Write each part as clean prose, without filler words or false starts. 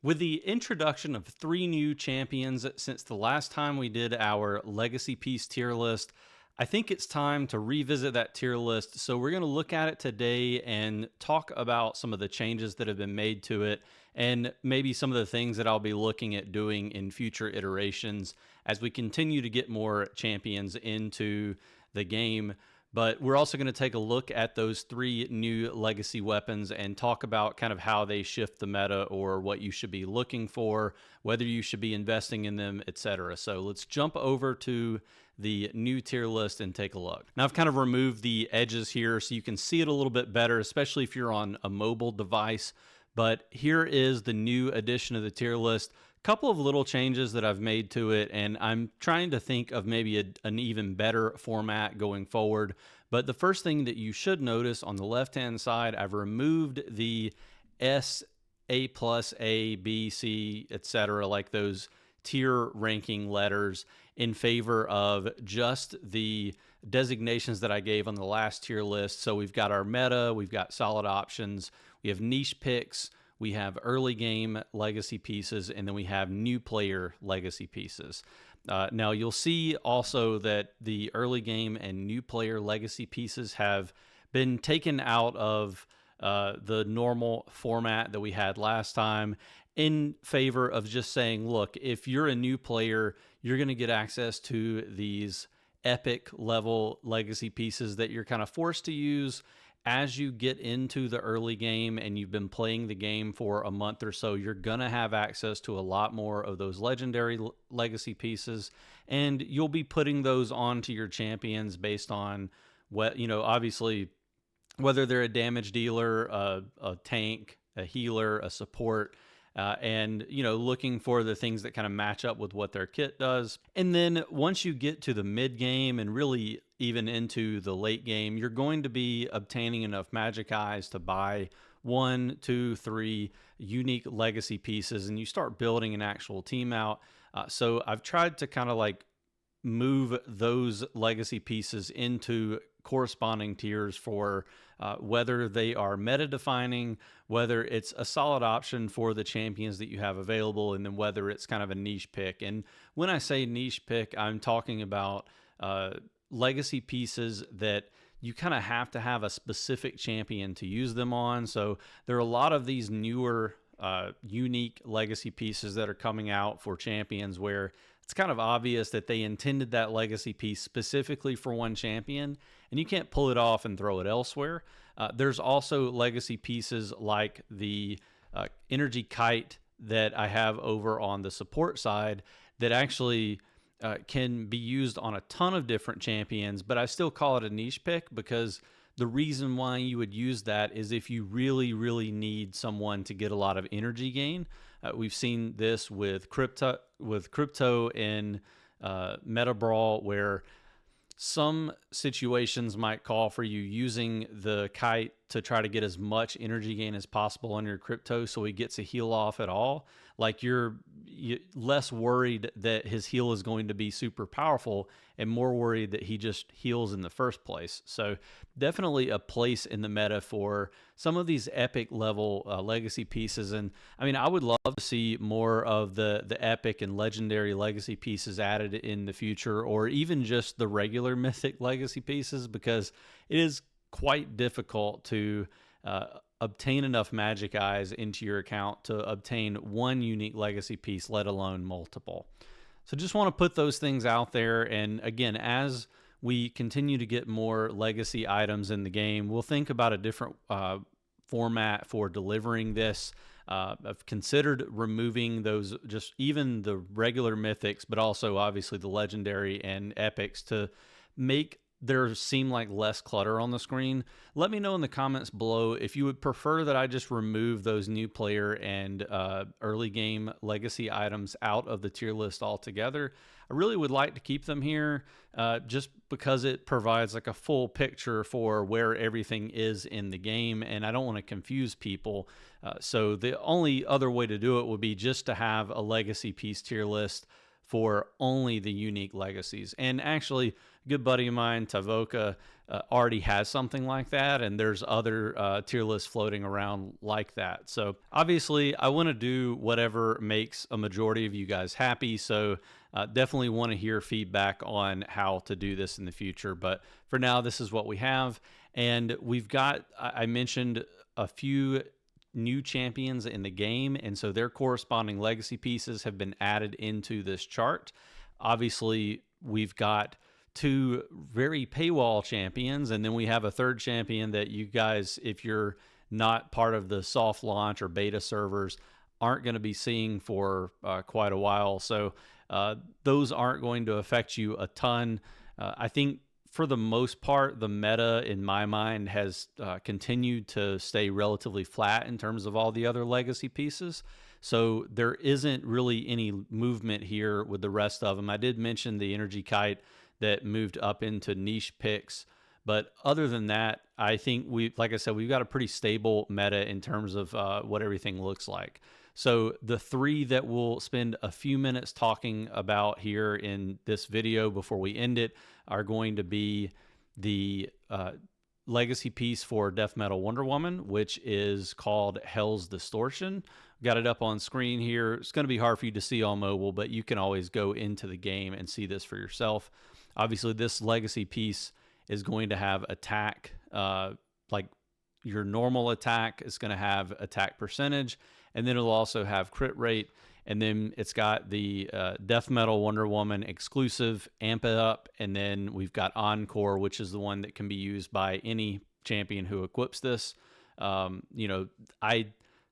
With the introduction of 3 new champions since the last time we did our legacy piece tier list, I think it's time to revisit that tier list. So we're going to look at it today and talk about some of the changes that have been made to it and maybe some of the things that I'll be looking at doing in future iterations as we continue to get more champions into the game. But we're also going to take a look at those 3 new legacy weapons and talk about kind of how they shift the meta or what you should be looking for, whether you should be investing in them, etc. So let's jump over to the new tier list and take a look. Now I've kind of removed the edges here so you can see it a little bit better, especially if you're on a mobile device. But here is the new addition of the tier list. Couple of little changes that I've made to it, and I'm trying to think of maybe an even better format going forward. But the first thing that you should notice on the left-hand side, I've removed the S, A plus, A, B, C, etc., like those tier ranking letters, in favor of just the designations that I gave on the last tier list. So we've got our meta, we've got solid options, we have niche picks, we have early game legacy pieces, and then we have new player legacy pieces. Now you'll see also that the early game and new player legacy pieces have been taken out of the normal format that we had last time in favor of just saying, look, if you're a new player, you're going to get access to these epic level legacy pieces that you're kind of forced to use as you get into the early game and you've been playing the game for a month or so. You're going to have access to a lot more of those legendary legacy pieces, and you'll be putting those onto your champions based on what, obviously, whether they're a damage dealer, a tank, a healer, a support, and looking for the things that kind of match up with what their kit does. And then once you get to the mid game and really even into the late game, you're going to be obtaining enough magic eyes to buy 1, 2, 3 unique legacy pieces, and you start building an actual team out. So I've tried to kind of like move those legacy pieces into corresponding tiers for whether they are meta defining, whether it's a solid option for the champions that you have available, and then whether it's kind of a niche pick. And when I say niche pick, I'm talking about legacy pieces that you kind of have to have a specific champion to use them on. So there are a lot of these newer unique legacy pieces that are coming out for champions where it's kind of obvious that they intended that legacy piece specifically for one champion, and you can't pull it off and throw it elsewhere. There's also legacy pieces like the energy kite that I have over on the support side that actually can be used on a ton of different champions, but I still call it a niche pick because the reason why you would use that is if you really, really need someone to get a lot of energy gain. We've seen this with crypto in Meta Brawl, where some situations might call for you using the kite to try to get as much energy gain as possible on your crypto so he gets a heal off at all. Like you're less worried that his heal is going to be super powerful and more worried that he just heals in the first place. So definitely a place in the meta for some of these epic level legacy pieces. And I mean, I would love to see more of the epic and legendary legacy pieces added in the future, or even just the regular mythic legacy pieces, because it is quite difficult to obtain enough magic eyes into your account to obtain one unique legacy piece, let alone multiple. So just want to put those things out there. And again, as we continue to get more legacy items in the game, we'll think about a different format for delivering this. I've considered removing those, just even the regular mythics, but also obviously the legendary and epics, to make there seem like less clutter on the screen. Let me know in the comments below if you would prefer that I just remove those new player and early game legacy items out of the tier list altogether. I really would like to keep them here just because it provides like a full picture for where everything is in the game, and I don't want to confuse people. So the only other way to do it would be just to have a legacy piece tier list for only the unique legacies. And actually, a good buddy of mine, Tavoka, already has something like that, and there's other tier lists floating around like that. So obviously, I want to do whatever makes a majority of you guys happy. So definitely want to hear feedback on how to do this in the future. But for now, this is what we have, and we've got. I mentioned a few new champions in the game, and so their corresponding legacy pieces have been added into this chart. Obviously, we've got two very paywall champions, and then we have a third champion that you guys, if you're not part of the soft launch or beta servers, aren't going to be seeing for quite a while. So those aren't going to affect you a ton. I think for the most part, the meta in my mind has continued to stay relatively flat in terms of all the other legacy pieces. So there isn't really any movement here with the rest of them. I did mention the energy kite that moved up into niche picks. But other than that, I think like I said, we've got a pretty stable meta in terms of what everything looks like. So the three that we'll spend a few minutes talking about here in this video before we end it are going to be the legacy piece for Death Metal Wonder Woman, which is called Hell's Distortion. Got it up on screen here. It's going to be hard for you to see on mobile, but you can always go into the game and see this for yourself. Obviously, this legacy piece is going to have attack, like your normal attack is going to have attack percentage, and then it'll also have crit rate. And then it's got the Death Metal Wonder Woman exclusive Amp It Up, and then we've got Encore, which is the one that can be used by any champion who equips this. I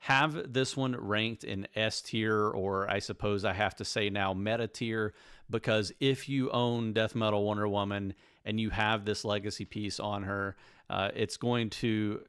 have this one ranked in S tier, or I suppose I have to say now meta tier, because if you own Death Metal Wonder Woman and you have this legacy piece on her, it's going to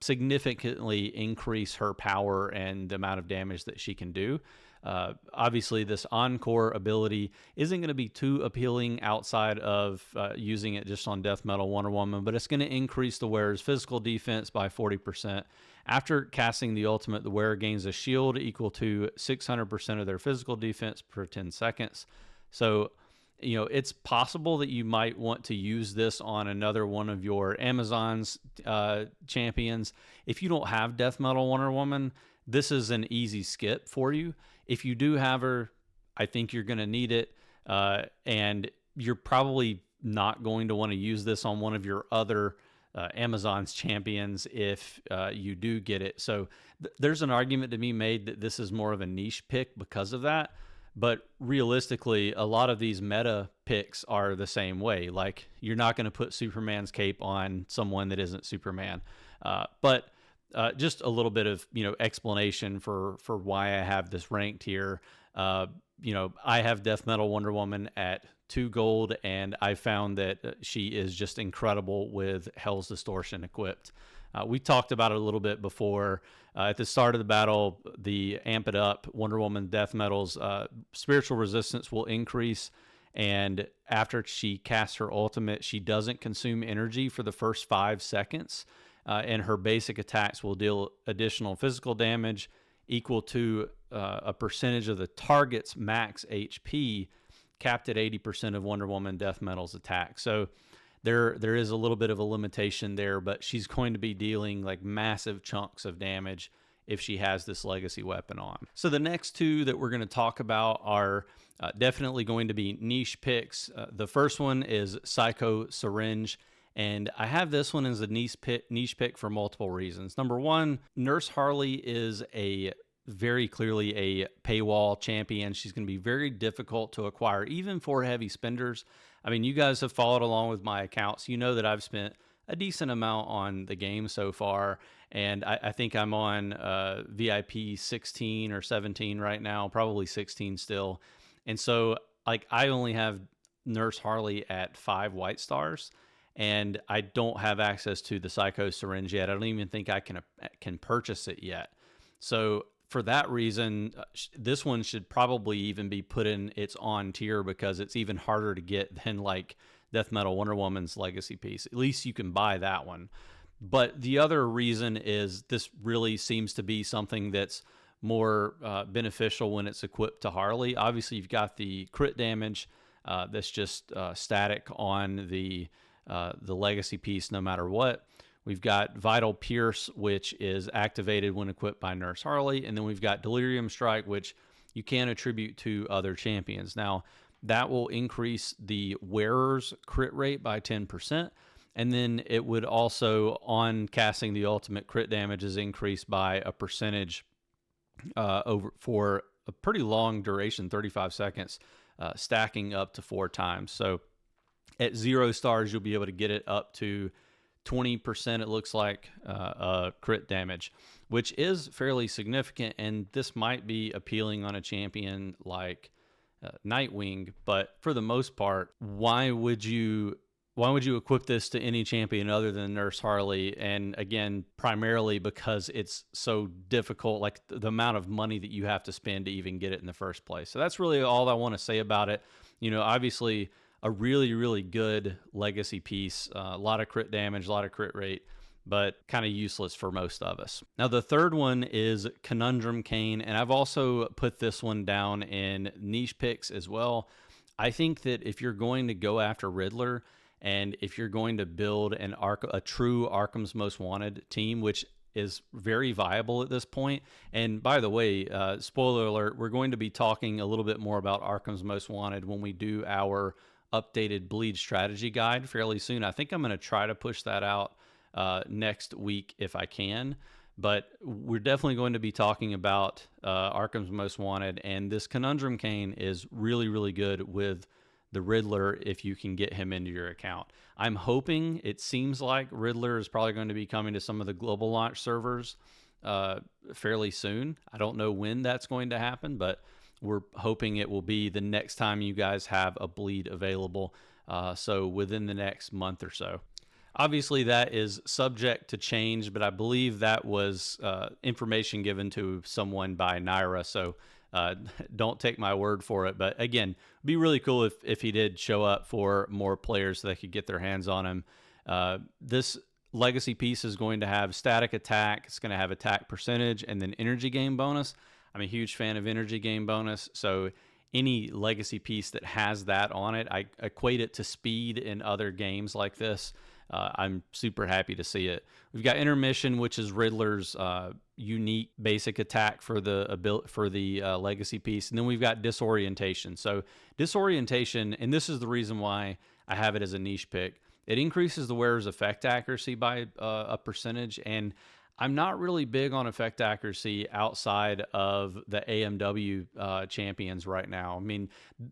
significantly increase her power and the amount of damage that she can do. Obviously, this Encore ability isn't going to be too appealing outside of using it just on Death Metal Wonder Woman, but it's going to increase the wearer's physical defense by 40%. After casting the ultimate, the wearer gains a shield equal to 600% of their physical defense per 10 seconds. So, it's possible that you might want to use this on another one of your Amazon's champions. If you don't have Death Metal Wonder Woman, this is an easy skip for you. If you do have her, I think you're going to need it, and you're probably not going to want to use this on one of your other Amazon's champions if you do get it. So there's an argument to be made that this is more of a niche pick because of that. But realistically, a lot of these meta picks are the same way. Like, you're not going to put Superman's cape on someone that isn't Superman. But just a little bit of explanation for why I have this ranked here. I have Death Metal Wonder Woman at 2 gold, and I found that she is just incredible with Hell's Distortion equipped. We talked about it a little bit before. At the start of the battle, the Amp It Up Wonder Woman Death Metal's spiritual resistance will increase, and after she casts her ultimate, she doesn't consume energy for the first 5 seconds, and her basic attacks will deal additional physical damage equal to a percentage of the target's max HP, capped at 80% of Wonder Woman Death Metal's attack. So there is a little bit of a limitation there, but she's going to be dealing like massive chunks of damage if she has this legacy weapon on. So the next two that we're going to talk about are definitely going to be niche picks. The first one is Psycho Syringe, and I have this one as a niche pick for multiple reasons. Number one, Nurse Harley is very clearly a paywall champion. She's going to be very difficult to acquire, even for heavy spenders. I mean, you guys have followed along with my accounts. You know that I've spent a decent amount on the game so far, and I think I'm on VIP 16 or 17 right now, probably 16 still. And so, like, I only have Nurse Harley at 5 white stars, and I don't have access to the Psycho Syringe yet. I don't even think I can purchase it yet. So for that reason, this one should probably even be put in its on tier, because it's even harder to get than like Death Metal Wonder Woman's legacy piece. At least you can buy that one. But the other reason is this really seems to be something that's more beneficial when it's equipped to Harley. Obviously, you've got the crit damage that's just static on the the legacy piece no matter what. We've got Vital Pierce, which is activated when equipped by Nurse Harley. And then we've got Delirium Strike, which you can attribute to other champions. Now, that will increase the wearer's crit rate by 10%. And then it would also, on casting the ultimate, crit damage is increased by a percentage over for a pretty long duration, 35 seconds, stacking up to 4 times. So at 0 stars, you'll be able to get it up to 20%, it looks like, crit damage, which is fairly significant. And this might be appealing on a champion like Nightwing, but for the most part, why would you equip this to any champion other than Nurse Harley? And again, primarily because it's so difficult, like the amount of money that you have to spend to even get it in the first place. So that's really all I want to say about it. Obviously a really, really good legacy piece, a lot of crit damage, a lot of crit rate, but kind of useless for most of us. Now, the third one is Conundrum Kane, and I've also put this one down in niche picks as well. I think that if you're going to go after Riddler, and if you're going to build a true Arkham's Most Wanted team, which is very viable at this point. And by the way, spoiler alert, we're going to be talking a little bit more about Arkham's Most Wanted when we do our updated Bleed strategy guide fairly soon. I think I'm going to try to push that out next week if I can. But we're definitely going to be talking about Arkham's Most Wanted, and this Conundrum Kane is really, really good with the Riddler if you can get him into your account. I'm hoping, it seems like Riddler is probably going to be coming to some of the global launch servers fairly soon. I don't know when that's going to happen, but we're hoping it will be the next time you guys have a Bleed available, so within the next month or so. Obviously, that is subject to change, but I believe that was information given to someone by Naira, so don't take my word for it. But again, it'd be really cool if he did show up for more players so they could get their hands on him. This legacy piece is going to have static attack, it's going to have attack percentage, and then energy gain bonus. I'm a huge fan of energy gain bonus, so any legacy piece that has that on it, I equate it to speed in other games like this. I'm super happy to see it. We've got Intermission, which is Riddler's unique basic attack for the legacy piece, and then we've got Disorientation. So Disorientation, and this is the reason why I have it as a niche pick. It increases the wearer's effect accuracy by a percentage, and I'm not really big on effect accuracy outside of the AMW champions right now. I mean,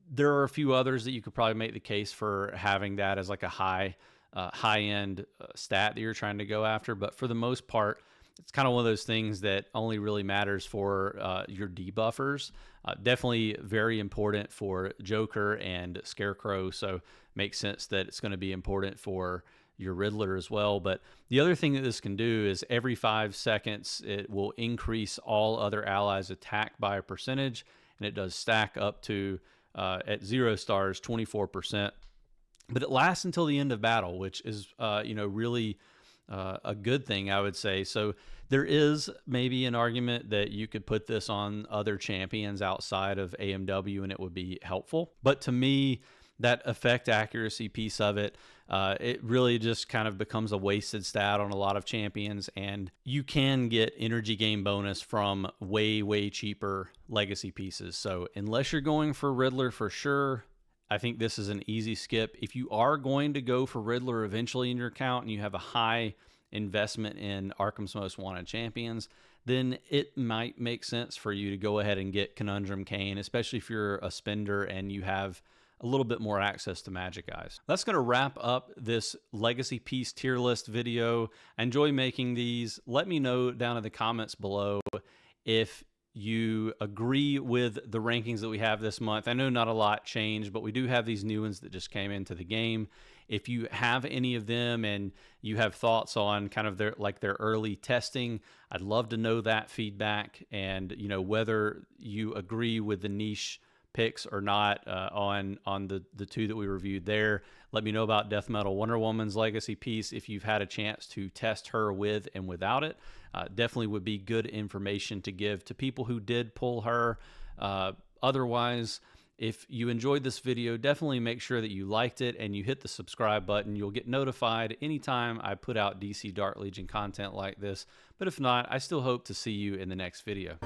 there are a few others that you could probably make the case for having that as like a high-end stat that you're trying to go after, but for the most part, it's kind of one of those things that only really matters for your debuffers. Definitely very important for Joker and Scarecrow, so makes sense that it's going to be important for your Riddler as well. But the other thing that this can do is every 5 seconds, it will increase all other allies' attack by a percentage, and it does stack up to, at 0 stars, 24%. But it lasts until the end of battle, which is, really a good thing, I would say. So there is maybe an argument that you could put this on other champions outside of AMW and it would be helpful. But to me, that effect accuracy piece of it, it really just kind of becomes a wasted stat on a lot of champions, and you can get energy gain bonus from way, way cheaper legacy pieces. So unless you're going for Riddler for sure, I think this is an easy skip. If you are going to go for Riddler eventually in your account and you have a high investment in Arkham's Most Wanted champions, then it might make sense for you to go ahead and get Conundrum Kane, especially if you're a spender and you have a little bit more access to Magic Eyes. That's going to wrap up this legacy piece tier list video. I enjoy making these. Let me know down in the comments below if you agree with the rankings that we have this month. I know not a lot changed, but we do have these new ones that just came into the game. If you have any of them and you have thoughts on kind of their early testing, I'd love to know that feedback, and whether you agree with the niche picks or not on the two that we reviewed there. Let me know about Death Metal Wonder Woman's legacy piece if you've had a chance to test her with and without it. Definitely would be good information to give to people who did pull her. Otherwise, If you enjoyed this video, definitely make sure that you liked it and you hit the subscribe button. You'll get notified anytime I put out DC Dart Legion content like this. But if not, I still hope to see you in the next video.